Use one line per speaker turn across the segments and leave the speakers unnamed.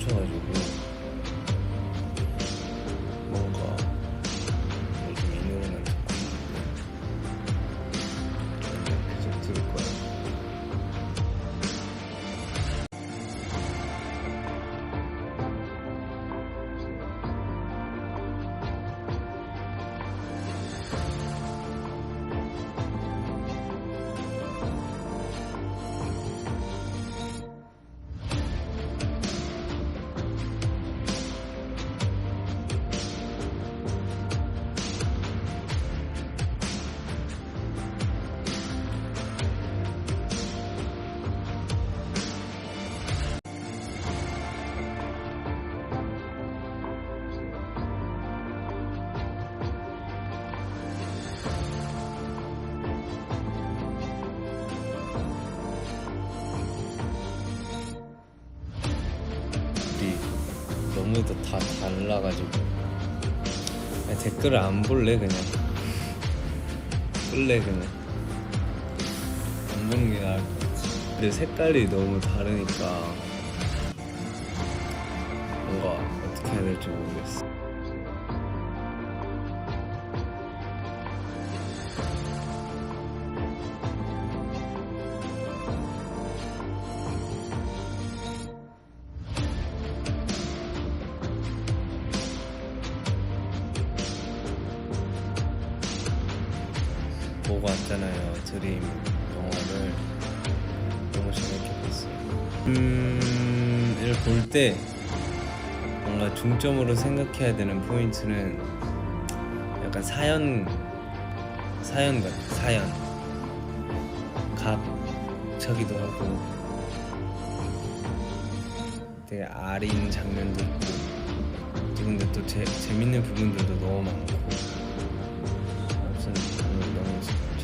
겹쳐가지고 뭔가 요즘 이 노래만 듣고 있는데 계속 들을 거야. 너무 다 달라가지고 그냥 댓글을 안 볼래. 그냥 끌래. 그냥 안 보는 게 나을 것 같아. 근데 색깔이 너무 다르니까 뭔가 어떻게 해야 될지 모르겠어. 보고 왔잖아요. 드림 영화를 너무 재밌게 봤어요. 을 볼 때 뭔가 중점으로 생각해야 되는 포인트는 약간 사연 같아. 사연 각차기도 하고 되게 아린 장면도 있고 근데 또 재밌는 부분들도 너무 많고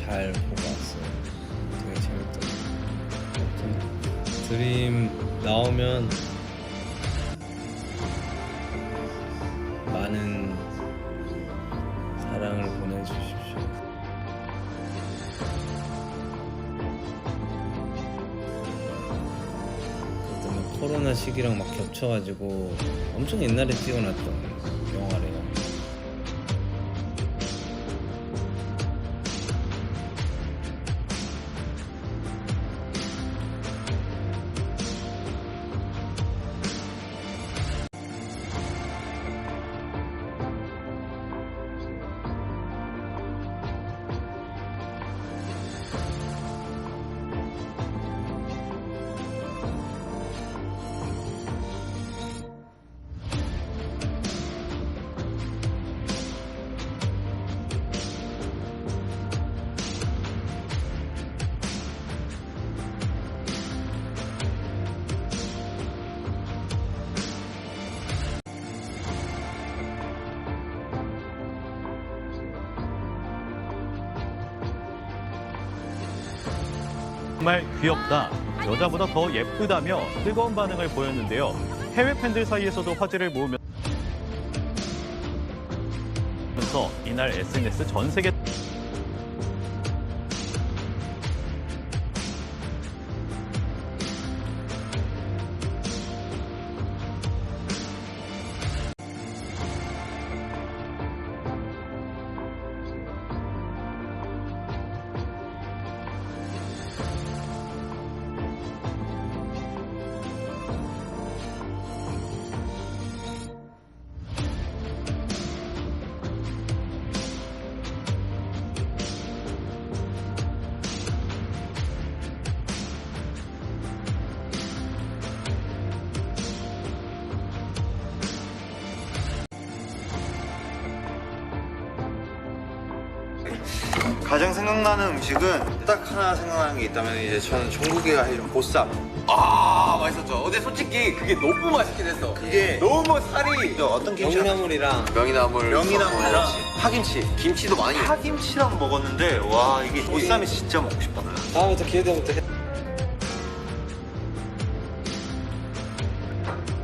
잘 보고 왔어요. 되게 재밌더라고요. 드림 나오면 많은 사랑을 보내주십시오. 그때 막 코로나 시기랑 막 겹쳐가지고 엄청 옛날에 찍어놨던 영화래요.
정말 귀엽다, 여자보다 더 예쁘다며 뜨거운 반응을 보였는데요. 해외 팬들 사이에서도 화제를 모으면서 이날 SNS 전 세계
가장 생각나는 음식은 딱 하나 생각나는 게 있다면 이제 저는 전국이가 해준 보쌈.
아 맛있었죠. 근데 솔직히 그게 너무 맛있긴 했어.
그게
너무 살이
어떤 김치?
명이나물이랑
명이나물이랑 파김치.
김치도 많이.
파김치랑 먹었는데 와 이게 보쌈이 진짜 먹고 싶었어요.
다음부터 기회 되면 또 해.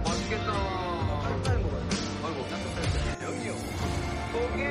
맛있겠다. 따뜻하게 먹어요. 아이고 따뜻하게. 여기요. 고기.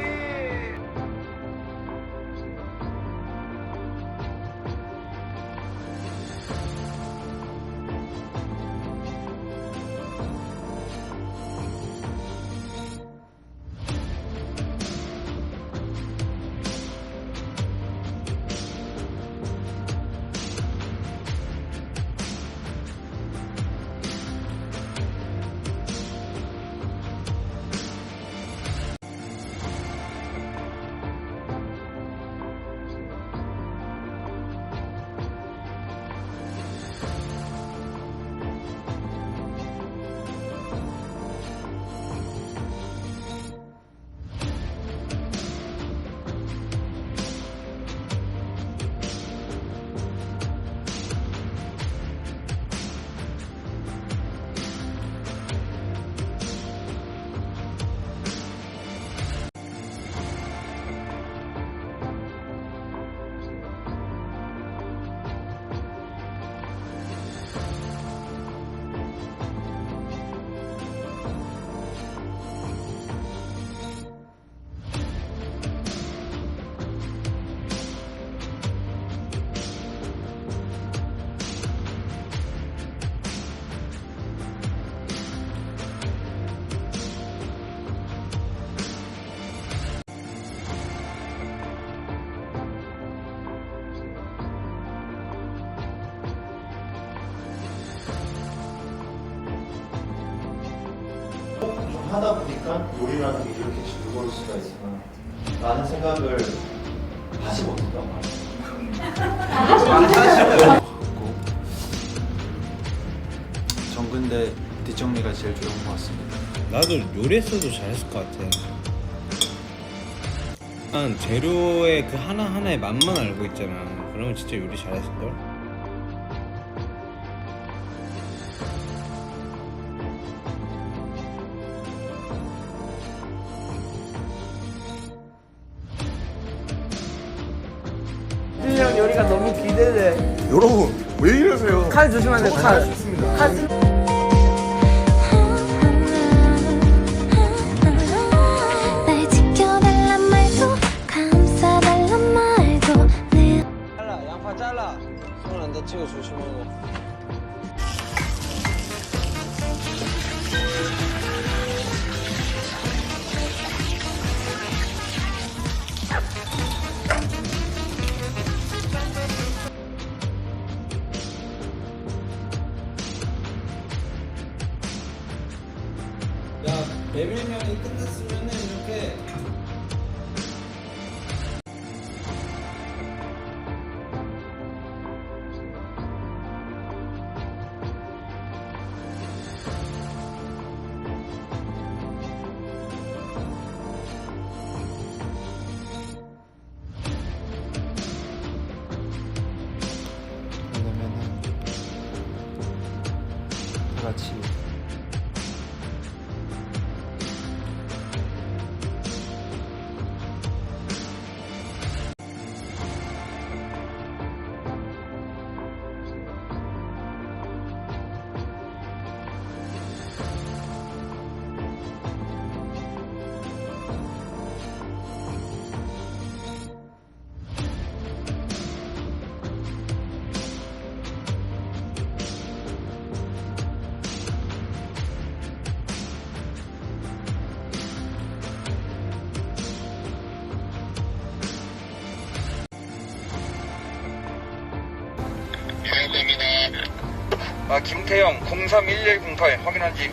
하다 보니까 요리라는 게 이렇게 즐거울 수가 있구나 라는 생각을 하지 못했던 것 같아요. 정근대 뒷정리가 제일 좋은 것 같습니다.
나도 요리했어도 잘했을 것 같아. 난 재료의 그 하나하나의 맛만 알고 있잖아. 그러면 진짜 요리 잘했을걸?
형 요리가 너무 기대돼.
여러분 왜 이러세요?
칼 조심하세요. 칼.
날 지켜달란 말도 감싸달란 말도 내
잘라 양파 잘라. 손 안 다치고 조심하고.
야, 메밀면이 끝났으면은 이렇게
왜냐면은 다 같이
김태형 031108 확인한 지